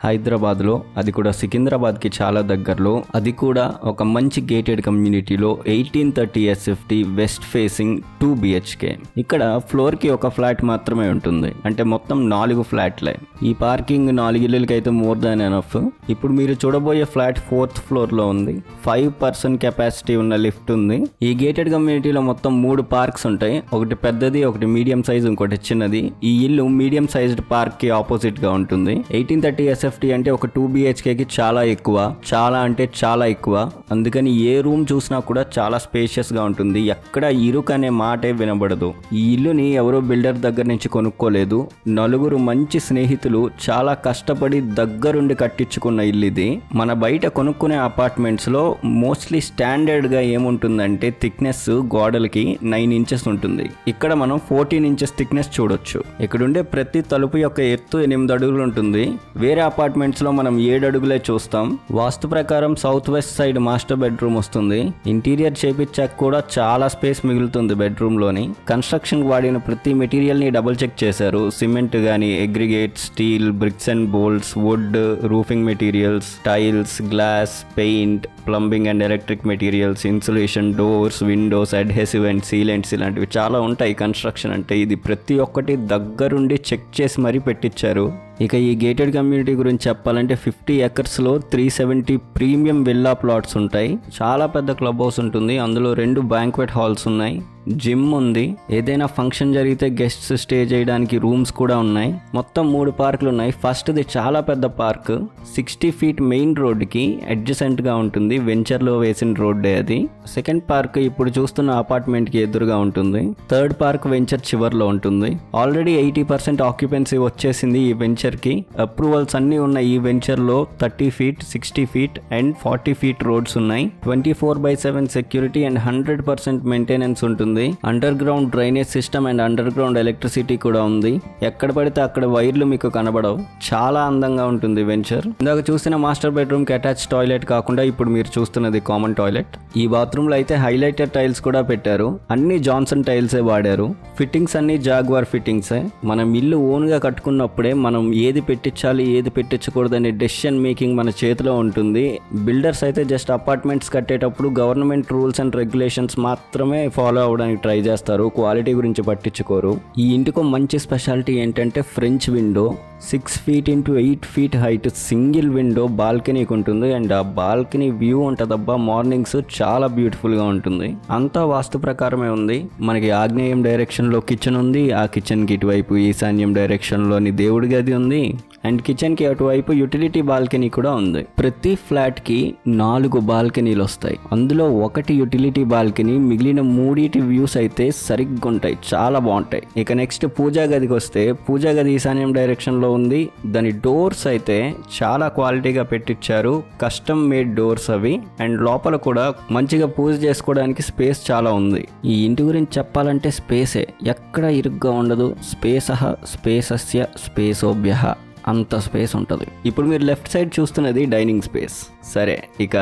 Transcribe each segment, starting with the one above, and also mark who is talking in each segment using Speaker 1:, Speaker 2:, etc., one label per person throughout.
Speaker 1: హైదరాబాద్లో, అది కూడా సికింద్రాబాద్కి చాలా దగ్గరలో, అది కూడా ఒక మంచి గేటెడ్ కమ్యూనిటీలో 1830 SFT వెస్ట్ ఫేసింగ్ 2 BHK. ఇక్కడ ఫ్లోర్కి ఒక ఫ్లాట్ మాత్రమే ఉంటుంది, అంటే మొత్తం 4 ఫ్లాట్లే. ఈ పార్కింగ్ 4 ఇళ్ళకి అయితే మోర్ దాన్ ఎనఫ్. ఇప్పుడు మీరు చూడబోయే ఫ్లాట్ 4th ఫ్లోర్లో ఉంది. 5 person కెపాసిటీ ఉన్న లిఫ్ట్ ఉంది. ఈ గేటెడ్ కమ్యూనిటీలో మొత్తం 3 పార్క్స్ ఉంటాయి. ఒకటి పెద్దది, ఒకటి మీడియం సైజ్, ఇంకోటి చిన్నది. ఈ ఇల్లు మీడియం సైజ్డ్ పార్క్కి ఆపోజిట్గా ఉంటుంది. 1830 SFT అంటే ఒక 2 BHKకి చాలా ఎక్కువ, చాలా అంటే చాలా ఎక్కువ. అందుకని ఏ రూమ్ చూసినా కూడా చాలా స్పేషియస్గా ఉంటుంది. ఎక్కడ ఇరుకు అనే మాటే వినబడదు. ఈ ఇల్లుని ఎవరో బిల్డర్ దగ్గర నుంచి కొనుక్కోలేదు. 4 మంచి స్నేహితులు చాలా కష్టపడి దగ్గరుండి కట్టించుకున్న ఇల్లు ఇది. మన బయట కొనుక్కునే అపార్ట్మెంట్స్లో మోస్ట్లీ స్టాండర్డ్గా ఏముంటుందంటే థిక్నెస్ గోడలకి 9 inches ఉంటుంది. ఇక్కడ మనం 14 inches థిక్నెస్ చూడొచ్చు. ఇక్కడుండే ప్రతి తలుపు యొక్క ఎత్తు 8 అడుగులు ఉంటుంది. వేరే అపార్ట్మెంట్స్ లో మనం 7 అడుగులే చూస్తాం. వాస్తు ప్రకారం south west side master bedroom వస్తుంది. ఇంటీరియర్ చేపించాక కూడా చాలా స్పేస్ మిగులుతుంది బెడ్రూమ్ లోని. కన్స్ట్రక్షన్ వాడిన ప్రతి మెటీరియల్ ని డబుల్ చెక్ చేశారు. సిమెంట్ గానీ, aggregate, steel, bricks and bolts, wood, roofing materials, tiles, glass, paint, plumbing and electric materials, insulation, doors, windows, adhesive and sealants ఇలాంటివి చాలా ఉంటాయి. కన్స్ట్రక్షన్ అంటే ఇది ప్రతి ఒక్కటి దగ్గరుండి చెక్ చేసి మరీ పెట్టించారు. ఇక ఈ గేటెడ్ కమ్యూనిటీ గురించి చెప్పాలంటే 50 acresలో 370 ప్రీమియం విల్లా ప్లాట్స్ ఉంటాయి. చాలా పెద్ద క్లబ్ హౌస్ ఉంటుంది. అందులో 2 బ్యాంక్వెట్ హాల్స్ ఉన్నాయి. జిమ్ ఉంది. ఏదైనా ఫంక్షన్ జరిగితే గెస్ట్స్ స్టే చేయడానికి రూమ్స్ కూడా ఉన్నాయి. మొత్తం 3 పార్కులు ఉన్నాయి. ఫస్ట్ది చాలా పెద్ద పార్క్, 60 feet మెయిన్ రోడ్డుకి అడ్జసెంట్ గా ఉంటుంది. వెంచర్లో వేసిన రోడ్డే అది. సెకండ్ పార్క్ ఇప్పుడు చూస్తున్న అపార్ట్మెంట్ కి ఎదురుగా ఉంటుంది. థర్డ్ పార్క్ వెంచర్ చివర్లో ఉంటుంది. ఆల్రెడీ 80% ఆక్యుపెన్సీ వచ్చేసింది ఈ వెంచర్ కి. అప్రూవల్స్ అన్ని ఉన్న ఈ వెంచర్ లో 30 feet, 60 feet and 40 feet roads ఉన్నాయి. 24/7 సెక్యూరిటీ అండ్ 100% మెయింటెనెన్స్ ఉంటుంది. Under ground drainage system and under ground electricity కూడా ఉంది. ఎక్కడ పడితే అక్కడ వైర్లు మీకు కనబడవు. చాలా అందంగా ఉంటుంది వెంచర్. ఇందాక చూసిన మాస్టర్ బెడ్రూమ్ కి అటాచ్ టాయిలెట్ కాకుండా ఇప్పుడు మీరు చూస్తున్నది కామన్ టాయిలెట్. ఈ బాత్రూమ్ లో అయితే హైలైటెడ్ టైల్స్ కూడా పెట్టారు. అన్ని జాన్సన్ టైల్సే వాడారు. ఫిట్టింగ్స్ అన్ని జాగ్వార్ ఫిట్టింగ్సే. మనం ఇల్లు ఓన్ గా కట్టుకున్నప్పుడే మనం ఏది పెట్టించాలి, ఏది పెట్టించకూడదనే డెసిషన్ మేకింగ్ మన చేతిలో ఉంటుంది. బిల్డర్స్ అయితే జస్ట్ అపార్ట్మెంట్స్ కట్టేటప్పుడు గవర్నమెంట్ రూల్స్ అండ్ రెగ్యులేషన్స్ మాత్రమే ఫాలో అవ్వడానికి ట్రై చేస్తారు. క్వాలిటీ గురించి పట్టించుకోరు. ఈ ఇంటికి మంచి స్పెషాలిటీ ఏంటంటే French window, 6 feet into 8 feet height single window బాల్కనీకి ఉంటుంది. అండ్ ఆ బాల్కనీ వ్యూ ఉంటుందబ్బా, మార్నింగ్స్ చాలా బ్యూటిఫుల్ గా ఉంటుంది. అంతా వాస్తు ప్రకారమే ఉంది. మనకి ఆగ్నేయం డైరెక్షన్ లో కిచెన్ ఉంది. ఆ కిచెన్ కి ఇటువైపు ఈశాన్యం డైరెక్షన్ లోని దేవుడి గది ఉంది. అండ్ కిచెన్ కి అటువైపు యూటిలిటీ బాల్కనీ కూడా ఉంది. ప్రతి ఫ్లాట్ కి 4 బాల్కనీలు వస్తాయి. అందులో ఒకటి యూటిలిటీ బాల్కనీ, మిగిలిన 3 వ్యూస్ అయితే సరిగ్గా ఉంటాయి, చాలా బాగుంటాయి. ఇక నెక్స్ట్ పూజా గదికి వస్తే, పూజా గది ఈశాన్యం డైరెక్షన్ లో ఉంది. దాని డోర్స్ అయితే చాలా క్వాలిటీగా పెట్టించారు. కస్టమ్ మేడ్ డోర్స్ అవి. అండ్ లోపల కూడా మంచిగా పూజ చేసుకోవడానికి స్పేస్ చాలా ఉంది. ఈ ఇంటి గురించి చెప్పాలంటే స్పేసే, ఎక్కడ ఇరుగ్గా ఉండదు. స్పేసస్య స్పేసోభ్యః అంత స్పేస్ ఉంటుంది. ఇప్పుడు మీరు లెఫ్ట్ సైడ్ చూస్తున్నది డైనింగ్ స్పేస్. సరే, ఇక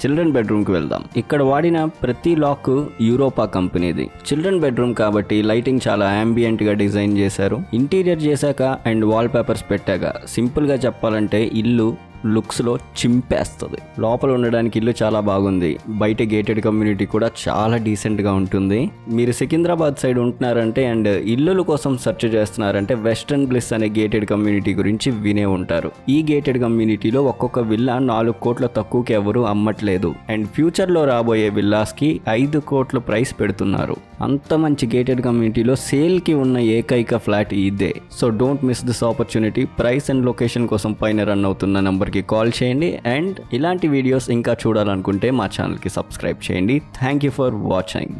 Speaker 1: చిల్డ్రన్ బెడ్రూమ్ కి వెళ్దాం. ఇక్కడ వాడిన ప్రతి లాక్ యూరోపా కంపెనీది. చిల్డ్రన్ బెడ్రూమ్ కాబట్టి లైటింగ్ చాలా అంబియంట్ గా డిజైన్ చేశారు. ఇంటీరియర్ చేశాక అండ్ వాల్ పేపర్స్ పెట్టాక సింపుల్ గా చెప్పాలంటే ఇల్లు లుక్స్ లో చింపేస్తుంది. లోపల ఉండడానికి ఇల్లు చాలా బాగుంది. బయట గేటెడ్ కమ్యూనిటీ కూడా చాలా డీసెంట్ గా ఉంటుంది. మీరు సికింద్రాబాద్ సైడ్ ఉంటున్నారంటే అండ్ ఇల్లుల కోసం సెర్చ్ చేస్తున్నారంటే వెస్టర్న్ బ్లిస్ అనే గేటెడ్ కమ్యూనిటీ గురించి వినే ఉంటారు. ఈ గేటెడ్ కమ్యూనిటీలో ఒక్కొక్క విల్లా 4 కోట్ల తక్కువకి ఎవరు అమ్మట్లేదు. అండ్ ఫ్యూచర్ లో రాబోయే విల్లాస్ కి 5 కోట్ల ప్రైస్ పెడుతున్నారు. అంత మంచి గేటెడ్ కమ్యూనిటీలో సేల్ కి ఉన్న ఏకైక ఫ్లాట్ ఇదే. So don't miss this opportunity. Price and location కోసం పైన రన్ అవుతున్న నంబర్ కి కాల్ చేయండి. అండ్ ఇలాంటి వీడియోస్ ఇంకా చూడాలనుకుంటే మా ఛానల్ కి సబ్స్క్రైబ్ చేయండి. Thank you for watching.